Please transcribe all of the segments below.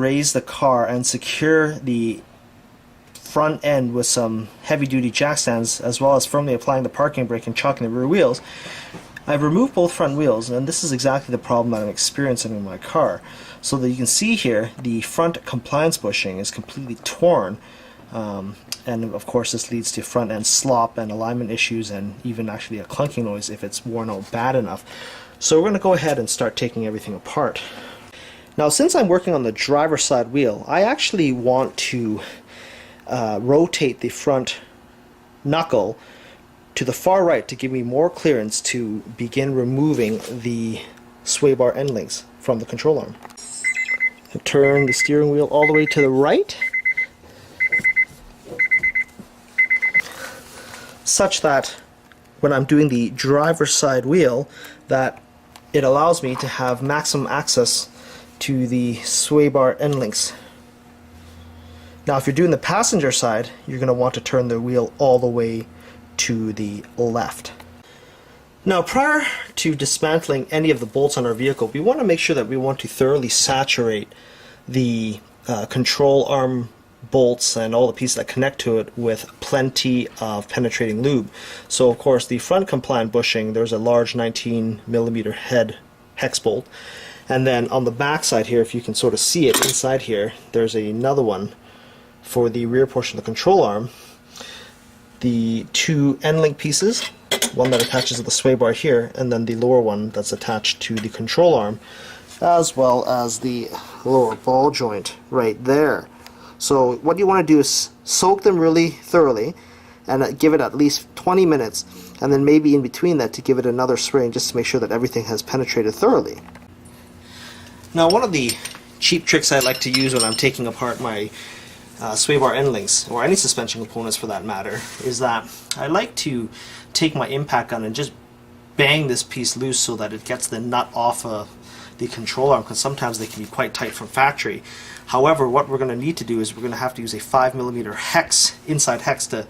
Raise the car and secure the front end with some heavy-duty jack stands, as well as firmly applying the parking brake and chocking the rear wheels. I've removed both front wheels, and this is exactly the problem that I'm experiencing in my car. So that you can see here, the front compliance bushing is completely torn, and of course this leads to front end slop and alignment issues, and even actually a clunking noise if it's worn out bad enough. So we're going to go ahead and start taking everything apart. Now, since I'm working on the driver's side wheel, I actually want to rotate the front knuckle to the far right to give me more clearance to begin removing the sway bar end links from the control arm. Turn the steering wheel all the way to the right, such that when I'm doing the driver's side wheel, that it allows me to have maximum access to the sway bar end links. Now, if you're doing the passenger side, you're going to want to turn the wheel all the way to the left. Now, prior to dismantling any of the bolts on our vehicle, we want to make sure that we want to thoroughly saturate the control arm bolts and all the pieces that connect to it with plenty of penetrating lube. So, of course, the front compliant bushing, there's a large 19mm head hex bolt. And then on the back side here, if you can sort of see it inside here, there's another one for the rear portion of the control arm. The two end link pieces, one that attaches to the sway bar here, and then the lower one that's attached to the control arm, as well as the lower ball joint right there. So what you want to do is soak them really thoroughly and give it at least 20 minutes, and then maybe in between that to give it another spraying just to make sure that everything has penetrated thoroughly. Now, one of the cheap tricks I like to use when I'm taking apart my sway bar end links, or any suspension components for that matter, is that I like to take my impact gun and just bang this piece loose so that it gets the nut off of the control arm, because sometimes they can be quite tight from factory. However, what we're going to need to do is we're going to have to use a 5mm hex, inside hex, to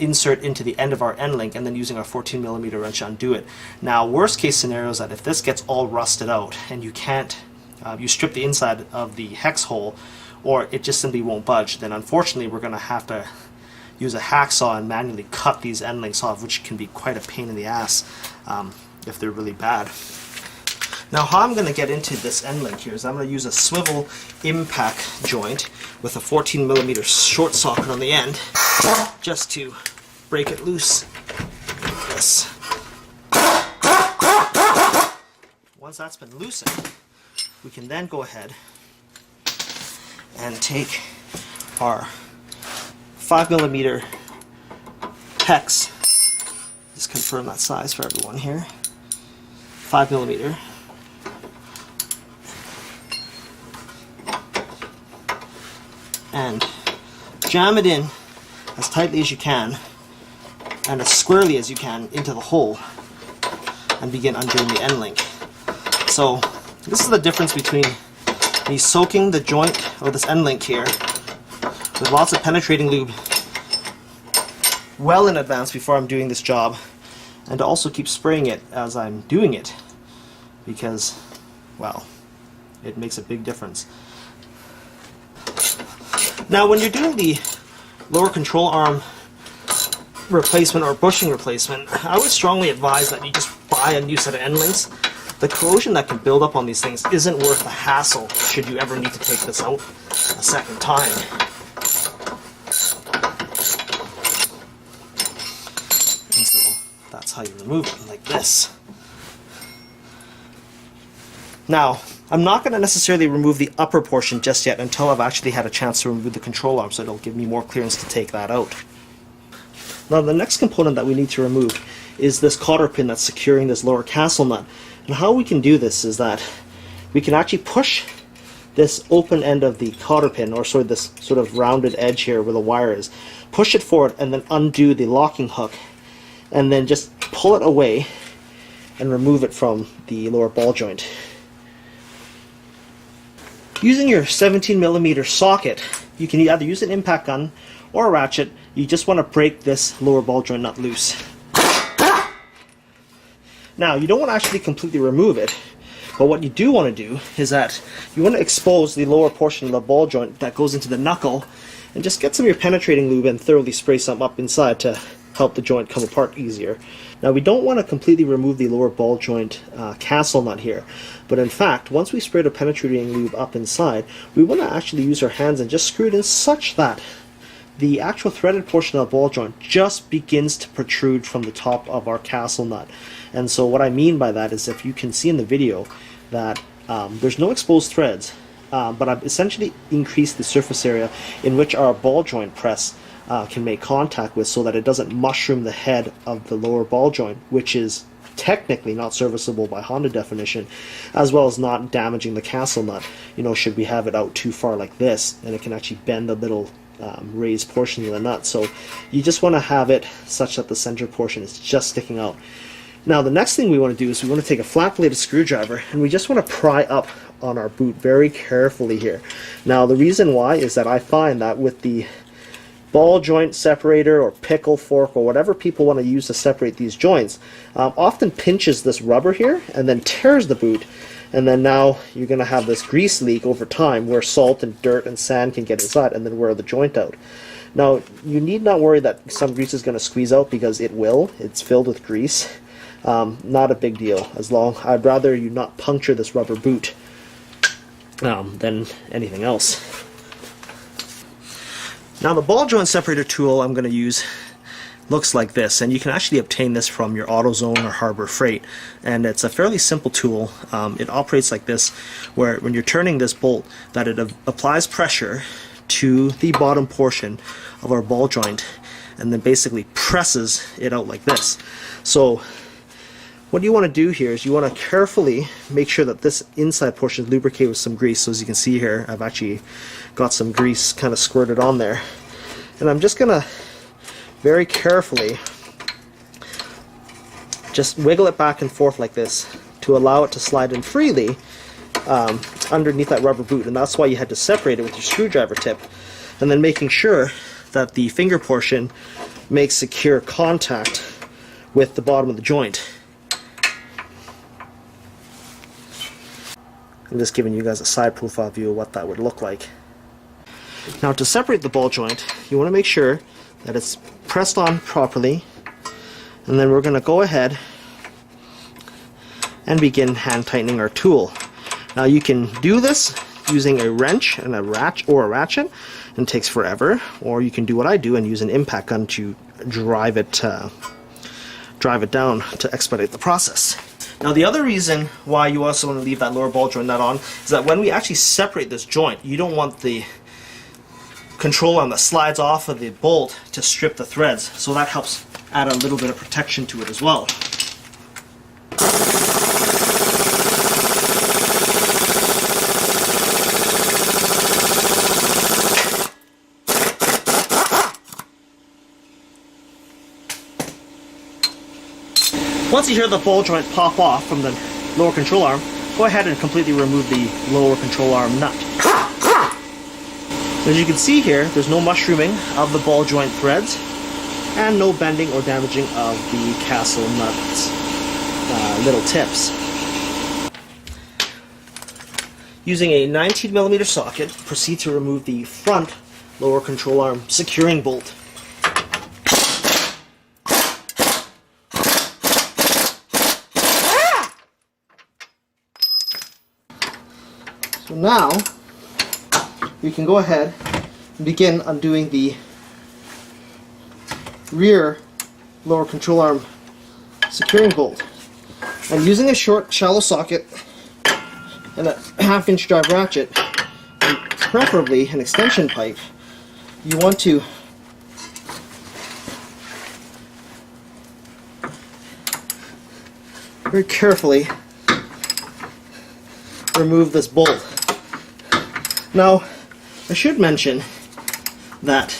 insert into the end of our end link, and then using our 14mm wrench to undo it. Now, worst case scenario is that if this gets all rusted out and you can't, you strip the inside of the hex hole, or it just simply won't budge, then unfortunately we're going to have to use a hacksaw and manually cut these end links off, which can be quite a pain in the ass if they're really bad. Now, how I'm going to get into this end link here is I'm going to use a swivel impact joint with a 14mm short socket on the end, just to break it loose like this. Once that's been loosened, we can then go ahead and take our 5mm hex, just confirm that size for everyone here, 5mm, and jam it in as tightly as you can and as squarely as you can into the hole and begin undoing the end link. So this is the difference between me soaking the joint or this end link here with lots of penetrating lube well in advance before I'm doing this job, and to also keep spraying it as I'm doing it, because, well, it makes a big difference. Now, when you're doing the lower control arm replacement or bushing replacement, I would strongly advise that you just buy a new set of end links. The corrosion that can build up on these things isn't worth the hassle should you ever need to take this out a second time. And so that's how you remove it, like this. Now, I'm not going to necessarily remove the upper portion just yet until I've actually had a chance to remove the control arm, so it'll give me more clearance to take that out. Now, the next component that we need to remove is this cotter pin that's securing this lower castle nut. And how we can do this is that we can actually push this open end of the cotter pin, or sort of this sort of rounded edge here where the wire is, push it forward and then undo the locking hook, and then just pull it away and remove it from the lower ball joint. Using your 17mm socket, you can either use an impact gun or a ratchet. You just want to break this lower ball joint nut loose. Now, you don't want to actually completely remove it, But what you do want to do is that you want to expose the lower portion of the ball joint that goes into the knuckle, and just get some of your penetrating lube and thoroughly spray some up inside to help the joint come apart easier. Now, we don't want to completely remove the lower ball joint castle nut here, but in fact, once we spray the penetrating lube up inside, we want to actually use our hands and just screw it in such that the actual threaded portion of the ball joint just begins to protrude from the top of our castle nut. And so what I mean by that is, if you can see in the video that there's no exposed threads, but I've essentially increased the surface area in which our ball joint press can make contact with, so that it doesn't mushroom the head of the lower ball joint, which is technically not serviceable by Honda definition, as well as not damaging the castle nut, you know, should we have it out too far like this, and it can actually bend the little raised portion of the nut. So you just want to have it such that the center portion is just sticking out. Now, the next thing we want to do is we want to take a flat bladed screwdriver, and we just want to pry up on our boot very carefully here. Now, the reason why is that I find that with the ball joint separator or pickle fork or whatever people want to use to separate these joints, often pinches this rubber here and then tears the boot, and then now you're going to have this grease leak over time where salt and dirt and sand can get inside and then wear the joint out. Now, you need not worry that some grease is going to squeeze out, because it will. It's filled with grease. Not a big deal. I'd rather you not puncture this rubber boot than anything else. Now, the ball joint separator tool I'm going to use looks like this, and you can actually obtain this from your AutoZone or Harbor Freight, and it's a fairly simple tool. It operates like this, where when you're turning this bolt, that it applies pressure to the bottom portion of our ball joint and then basically presses it out like this. So what you want to do here is you want to carefully make sure that this inside portion is lubricated with some grease. So as you can see here, I've actually got some grease kind of squirted on there, and I'm just gonna very carefully just wiggle it back and forth like this to allow it to slide in freely underneath that rubber boot. And that's why you had to separate it with your screwdriver tip, and then making sure that the finger portion makes secure contact with the bottom of the joint. I'm just giving you guys a side profile view of what that would look like. Now, to separate the ball joint, you want to make sure that it's pressed on properly, and then we're going to go ahead and begin hand tightening our tool. Now, you can do this using a wrench and a ratchet, and it takes forever, or you can do what I do and use an impact gun to drive it down to expedite the process. Now, the other reason why you also want to leave that lower ball joint nut on is that when we actually separate this joint, you don't want the control arm that slides off of the bolt to strip the threads, so that helps add a little bit of protection to it as well. Once you hear the ball joint pop off from the lower control arm, go ahead and completely remove the lower control arm nut. As you can see here, there's no mushrooming of the ball joint threads and no bending or damaging of the castle nut's little tips. Using a 19mm socket, proceed to remove the front lower control arm securing bolt. So now, we can go ahead and begin undoing the rear lower control arm securing bolt. And using a short, shallow socket and a 1/2-inch drive ratchet, and preferably an extension pipe, you want to very carefully remove this bolt. Now, I should mention that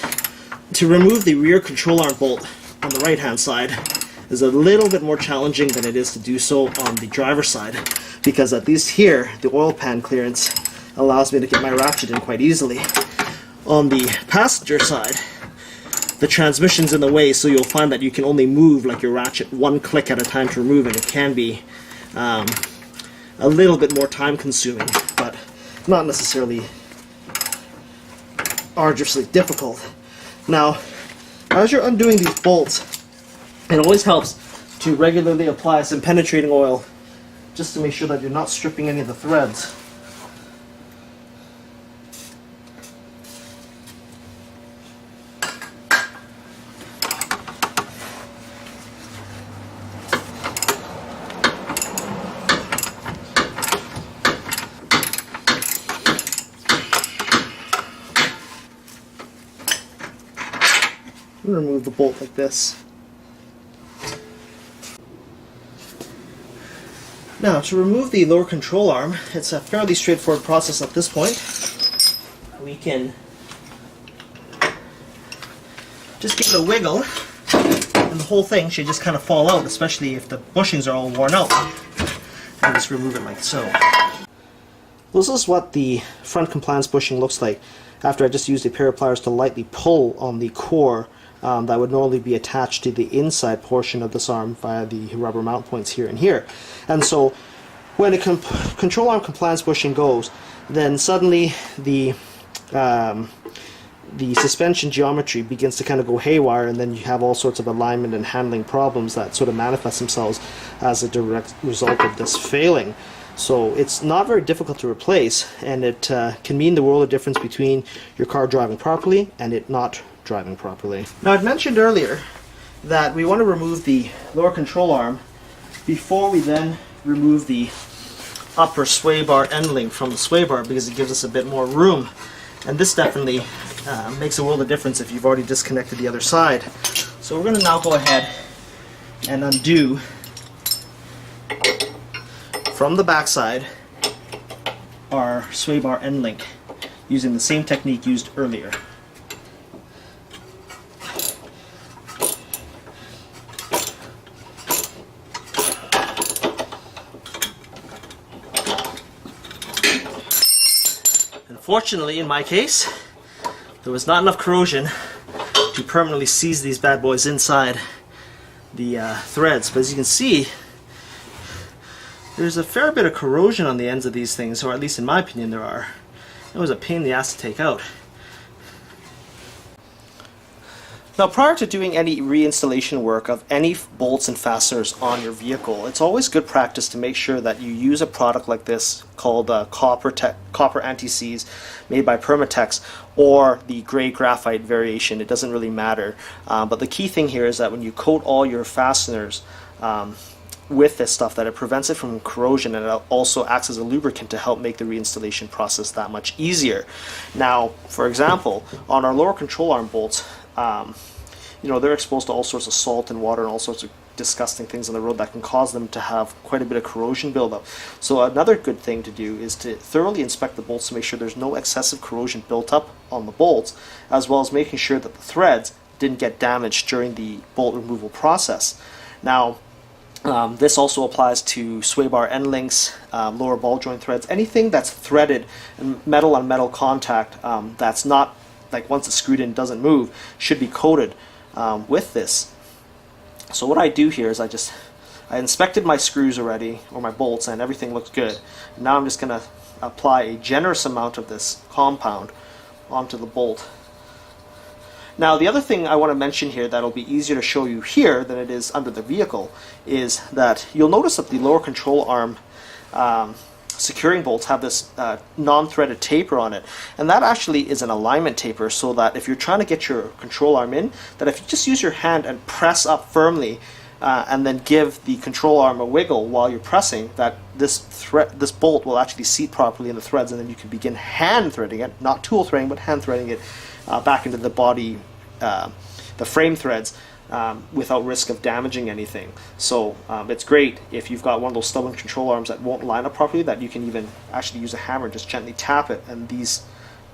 to remove the rear control arm bolt on the right hand side is a little bit more challenging than it is to do so on the driver's side, because at least here the oil pan clearance allows me to get my ratchet in quite easily. On the passenger side, the transmission's in the way, so you'll find that you can only move like your ratchet one click at a time to remove, and it can be a little bit more time consuming, but not necessarily arduously difficult. Now, as you're undoing these bolts, it always helps to regularly apply some penetrating oil just to make sure that you're not stripping any of the threads. Remove the bolt like this. Now, to remove the lower control arm, it's a fairly straightforward process at this point. We can just give it a wiggle, and the whole thing should just kind of fall out, especially if the bushings are all worn out. And just remove it like so. This is what the front compliance bushing looks like after I just used a pair of pliers to lightly pull on the core that would normally be attached to the inside portion of this arm via the rubber mount points here and here. And so when a control arm compliance bushing goes, then suddenly the suspension geometry begins to kind of go haywire, and then you have all sorts of alignment and handling problems that sort of manifest themselves as a direct result of this failing. So it's not very difficult to replace, and it can mean the world of difference between your car driving properly and it not driving properly. Now, I'd mentioned earlier that we want to remove the lower control arm before we then remove the upper sway bar end link from the sway bar, because it gives us a bit more room, and this definitely makes a world of difference if you've already disconnected the other side. So we're going to now go ahead and undo from the back side our sway bar end link using the same technique used earlier. Unfortunately, in my case, there was not enough corrosion to permanently seize these bad boys inside the threads. But as you can see, there's a fair bit of corrosion on the ends of these things, or at least in my opinion there are. It was a pain in the ass to take out. Now, prior to doing any reinstallation work of any bolts and fasteners on your vehicle, it's always good practice to make sure that you use a product like this called copper anti-seize, made by Permatex, or the gray graphite variation. It doesn't really matter. But the key thing here is that when you coat all your fasteners with this stuff, that it prevents it from corrosion, and it also acts as a lubricant to help make the reinstallation process that much easier. Now, for example, on our lower control arm bolts, you know, they're exposed to all sorts of salt and water and all sorts of disgusting things on the road that can cause them to have quite a bit of corrosion buildup. So another good thing to do is to thoroughly inspect the bolts to make sure there's no excessive corrosion built up on the bolts, as well as making sure that the threads didn't get damaged during the bolt removal process. Now, this also applies to sway bar end links, lower ball joint threads, anything that's threaded and metal on metal contact that's not, like, once it's screwed in doesn't move, should be coated with this. So what I do here is I inspected my screws already, or my bolts, and everything looks good. Now I'm just going to apply a generous amount of this compound onto the bolt. Now, the other thing I want to mention here that'll be easier to show you here than it is under the vehicle is that you'll notice that the lower control arm securing bolts have this non-threaded taper on it, and that actually is an alignment taper, so that if you're trying to get your control arm in, that if you just use your hand and press up firmly and then give the control arm a wiggle while you're pressing, that this bolt will actually seat properly in the threads, and then you can begin hand threading it, not tool threading, but hand threading it back into the body, the frame threads, without risk of damaging anything. So it's great if you've got one of those stubborn control arms that won't line up properly, that you can even actually use a hammer and just gently tap it, and these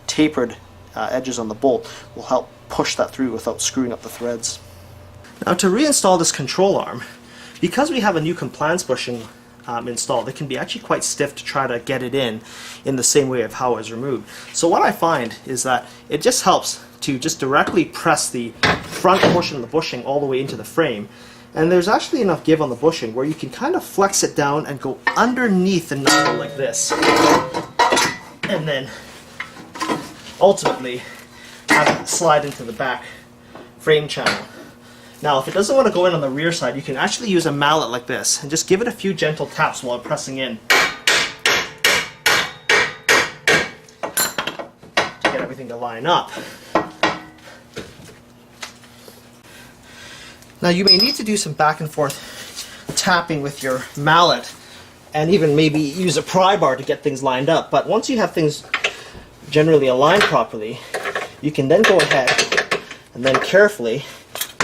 tapered edges on the bolt will help push that through without screwing up the threads. Now, to reinstall this control arm, because we have a new compliance bushing installed, it can be actually quite stiff to try to get it in the same way of how it was removed. So what I find is that it just helps to just directly press the front portion of the bushing all the way into the frame, And there's actually enough give on the bushing where you can kind of flex it down and go underneath the knuckle like this. And then ultimately have it slide into the back frame channel. Now if it doesn't want to go in on the rear side, you can actually use a mallet like this and just give it a few gentle taps while pressing in to get everything to line up. Now you may need to do some back and forth tapping with your mallet and even maybe use a pry bar to get things lined up, but once you have things generally aligned properly, you can then go ahead and then carefully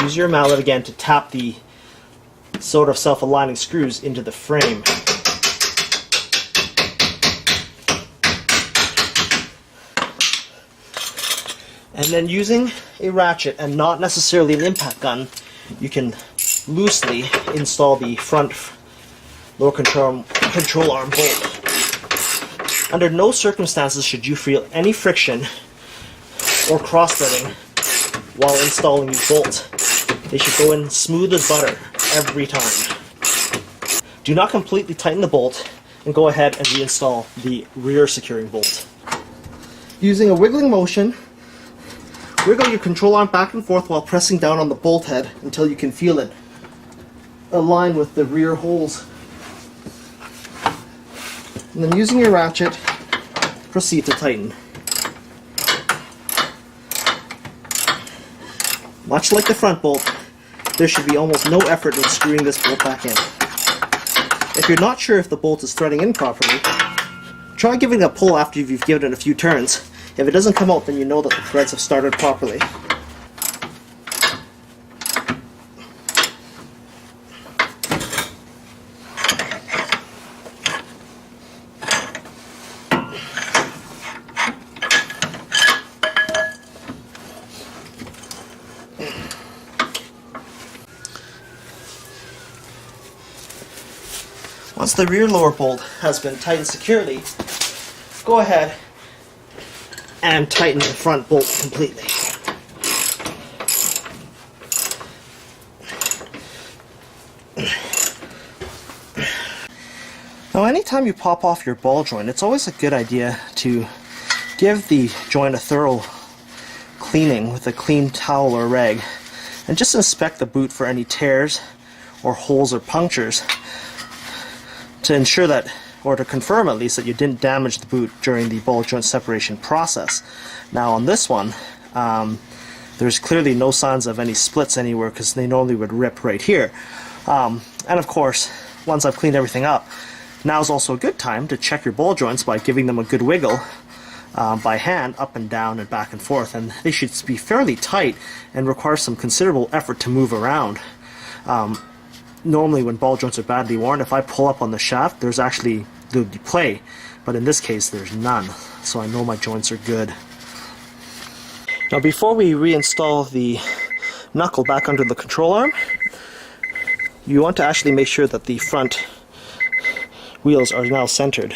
use your mallet again to tap the sort of self-aligning screws into the frame. And then using a ratchet and not necessarily an impact gun, you can loosely install the front lower control arm bolt. Under no circumstances should you feel any friction or cross-threading while installing these bolts. They should go in smooth as butter every time. Do not completely tighten the bolt and go ahead and reinstall the rear securing bolt. Using a wiggling motion, wiggle your control arm back and forth while pressing down on the bolt head until you can feel it align with the rear holes. And then using your ratchet, proceed to tighten. Much like the front bolt, there should be almost no effort in screwing this bolt back in. If you're not sure if the bolt is threading in properly, try giving it a pull after you've given it a few turns. If it doesn't come out, then you know that the threads have started properly. Once the rear lower bolt has been tightened securely, go ahead and tighten the front bolt completely. Now anytime you pop off your ball joint, it's always a good idea to give the joint a thorough cleaning with a clean towel or rag, and just inspect the boot for any tears or holes or punctures to ensure that, or to confirm at least, that you didn't damage the boot during the ball joint separation process. Now on this one, there's clearly no signs of any splits anywhere because they normally would rip right here. And of course, once I've cleaned everything up, now is also a good time to check your ball joints by giving them a good wiggle by hand, up and down and back and forth, and they should be fairly tight and require some considerable effort to move around. Normally when ball joints are badly worn, if I pull up on the shaft, there's actually play, but in this case there's none, so I know my joints are good. Now before we reinstall the knuckle back under the control arm, you want to actually make sure that the front wheels are now centered.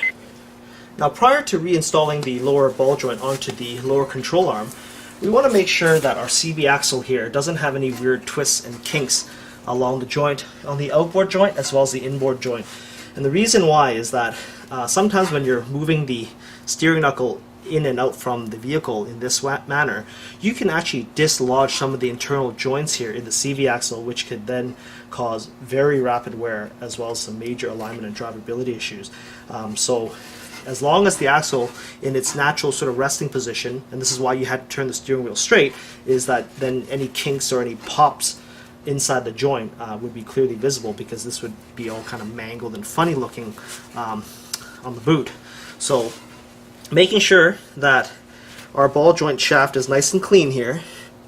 Now prior to reinstalling the lower ball joint onto the lower control arm, we want to make sure that our CV axle here doesn't have any weird twists and kinks along the joint, on the outboard joint as well as the inboard joint. And the reason why is that sometimes when you're moving the steering knuckle in and out from the vehicle in this manner, you can actually dislodge some of the internal joints here in the CV axle, which could then cause very rapid wear as well as some major alignment and drivability issues. So as long as the axle in its natural sort of resting position, and this is why you had to turn the steering wheel straight, is that then any kinks or any pops inside the joint would be clearly visible, because this would be all kind of mangled and funny looking on the boot. So making sure that our ball joint shaft is nice and clean here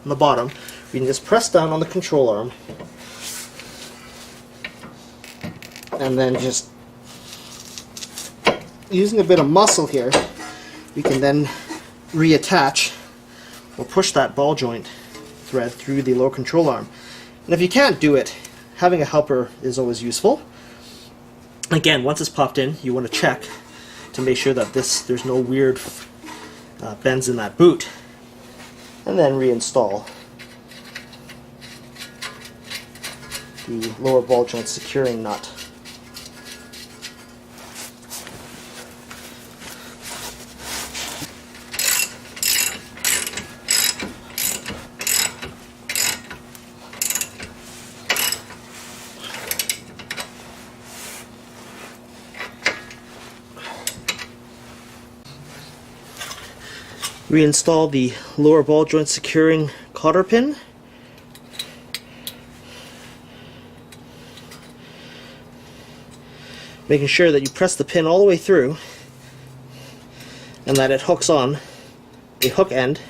on the bottom, we can just press down on the control arm and then just using a bit of muscle here, we can then reattach or push that ball joint thread through the lower control arm. And if you can't do it, having a helper is always useful. Again, once it's popped in, you want to check to make sure that there's no weird bends in that boot, and then reinstall. the lower ball joint securing nut. Reinstall the lower ball joint securing cotter pin. Making sure that you press the pin all the way through and that it hooks on the hook end,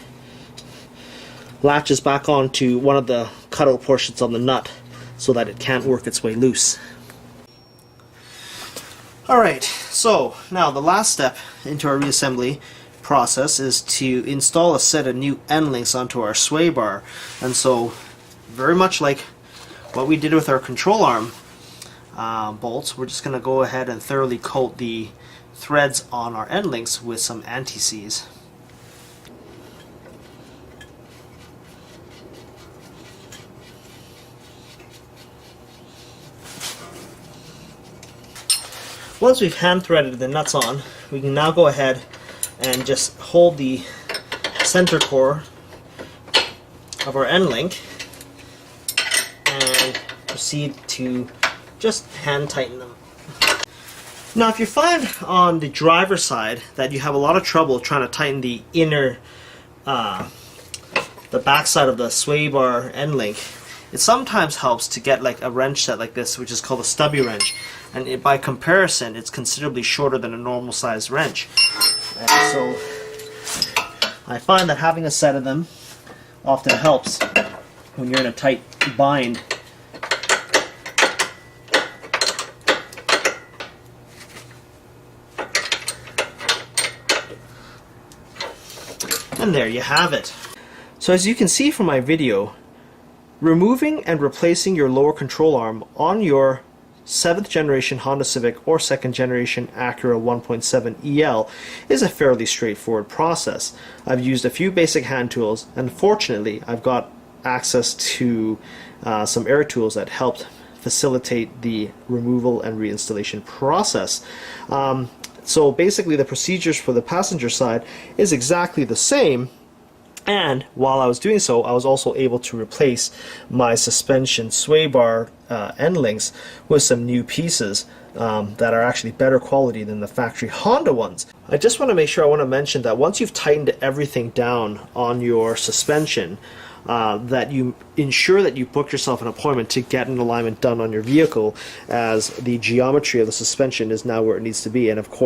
latches back onto one of the cutout portions on the nut so that it can't work its way loose. Alright, so now the last step into our reassembly process is to install a set of new end links onto our sway bar. And so, very much like what we did with our control arm bolts, we're just going to go ahead and thoroughly coat the threads on our end links with some anti-seize. Once we've hand threaded the nuts on, we can now go ahead and just hold the center core of our end link and proceed to just hand tighten them. Now if you find on the driver's side that you have a lot of trouble trying to tighten the inner, the back side of the sway bar end link, it sometimes helps to get like a wrench set like this, which is called a stubby wrench, and by comparison it's considerably shorter than a normal sized wrench. And so I find that having a set of them often helps when you're in a tight bind. And there you have it. So as you can see from my video, removing and replacing your lower control arm on your 7th generation Honda Civic or 2nd generation Acura 1.7 EL is a fairly straightforward process. I've used a few basic hand tools, and fortunately I've got access to some air tools that helped facilitate the removal and reinstallation process. So basically the procedures for the passenger side is exactly the same. And while I was doing so, I was also able to replace my suspension sway bar end links with some new pieces that are actually better quality than the factory Honda ones. I just want to mention that once you've tightened everything down on your suspension, that you ensure that you book yourself an appointment to get an alignment done on your vehicle, as the geometry of the suspension is now where it needs to be, and of course